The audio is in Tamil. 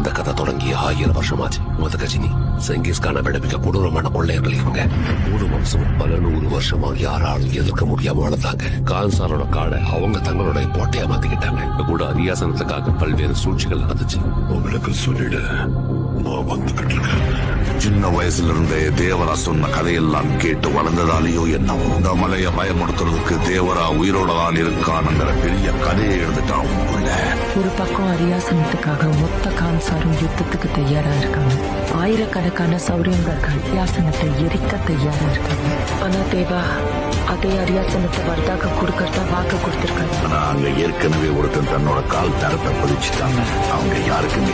இந்த கதை தொடங்கி 1000 வருஷமாச்சு. கஜினி செங்கிஸ்கான விட மிக கொடூரமான கொள்ளையர்கள் இவங்க. 3 வம்சம் பல 100 வருஷமா யாராலும் எதிர்க்க முடியாம வளர்ந்தாங்க. கான்சாரோட காடை அவங்க தங்களுடைய கோட்டையா மாத்திக்கிட்டாங்க. கூட அரியாசனத்துக்காக பல்வேறு சூழ்ச்சிகள் நடந்துச்சு. உங்களுக்கு சொல்லிடு, நான் வந்துகிட்டு இருக்கேன். சின்ன வயசுல இருந்தே தேவரா சொன்ன கதையெல்லாம் கேட்டு வளர்ந்ததாலேயோ என்னவோ இந்த மலையை பயமுடுத்துறதுக்கு தேவரா உயிரோட தான் இருக்கானுங்கிற பெரிய கதையை எழுதிட்டான். ஒரு பக்கம் அரியாசனத்துக்காக மொத்த கான்சாரும் யுத்தத்துக்கு தயாரா இருக்காங்க. ஆயிரக்கணக்கான சௌரியங்கர்கள் அரியாசனத்தை எரிக்க தயாரா இருக்காங்க. ஆனா தேவா அதே அரியாசனத்தை வர்தாக கொடுக்கறதா வாக்கு கொடுத்திருக்காங்க. ஆனா அங்க ஏற்கனவே ஒருத்தன் தன்னோட கால் தரத்தை பதிச்சுட்டாங்க. அவங்க யாருக்குமே